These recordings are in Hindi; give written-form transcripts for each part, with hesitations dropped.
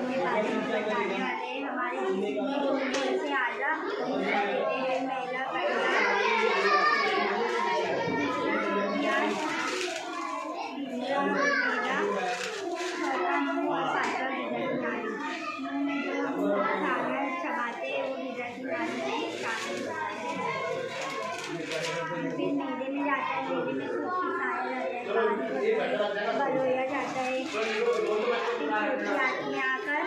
के बारे में बताने वाले हैं। हमारे जिसमें से आजा हिस्सा लेते हैं। पहला चबाते वो गिजा की फिर मेले में जाता है। मेले में कुछ सिखाया जाता है, बलोया जाता है। आकर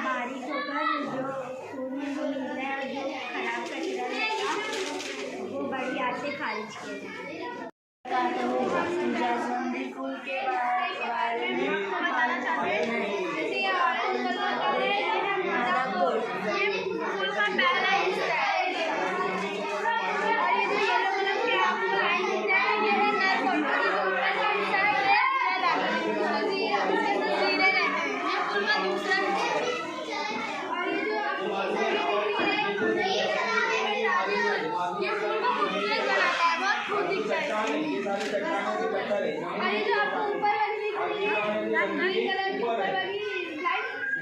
बारिश होकर जो खून में वो मिलता है और जो खराब कचरा रहता है वो बड़ी आग से खारिज किया जाता है। जैसलमेर फूल के बारे में बताना चाहते हैं। जैसे ये फूल का पहला हिस्सा है।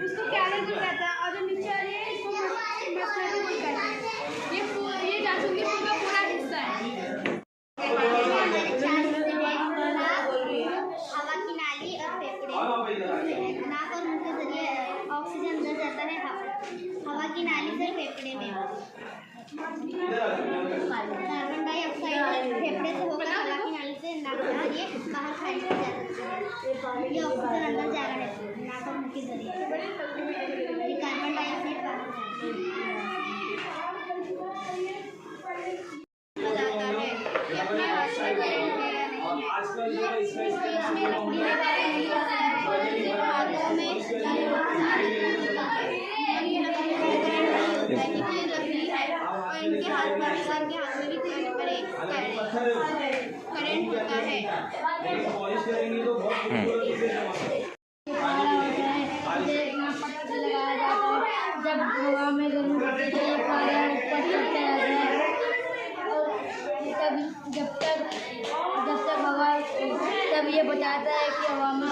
उसको क्या कहता है और जो नीचे वाली है इसको मसला भी कहते हैं। ये जासूसी फूल का पूरा हिस्सा है। हवा की नाली और फेफड़े, नाक और मुंह के जरिए ऑक्सीजन अंदर जाता है। हवा की नाली से फेफड़े में कार्बन डाइऑक्साइड फेफड़े से होकर हवा की नाली से नाक के जरिए बाहर खारिज हो जाता है। ये ऑक्सीजन अंदर जा रहा है नाक और मुंह के जरिए। ये कार्बन डाइऑक्साइड बाहर जाता है। ये अपने हाथ से करेंगे या नहीं। स्पेस में लकड़ी लगाई नहीं होता है। हाथों में लकड़ी है और इनके हाथ में भी करंट होता है। लगाया जाता है जब हवा में गर्मी होती है तो ये पारा ऊपर चढ़ता रहता है। तब जब तक हवा तब ये बताता है कि हवा में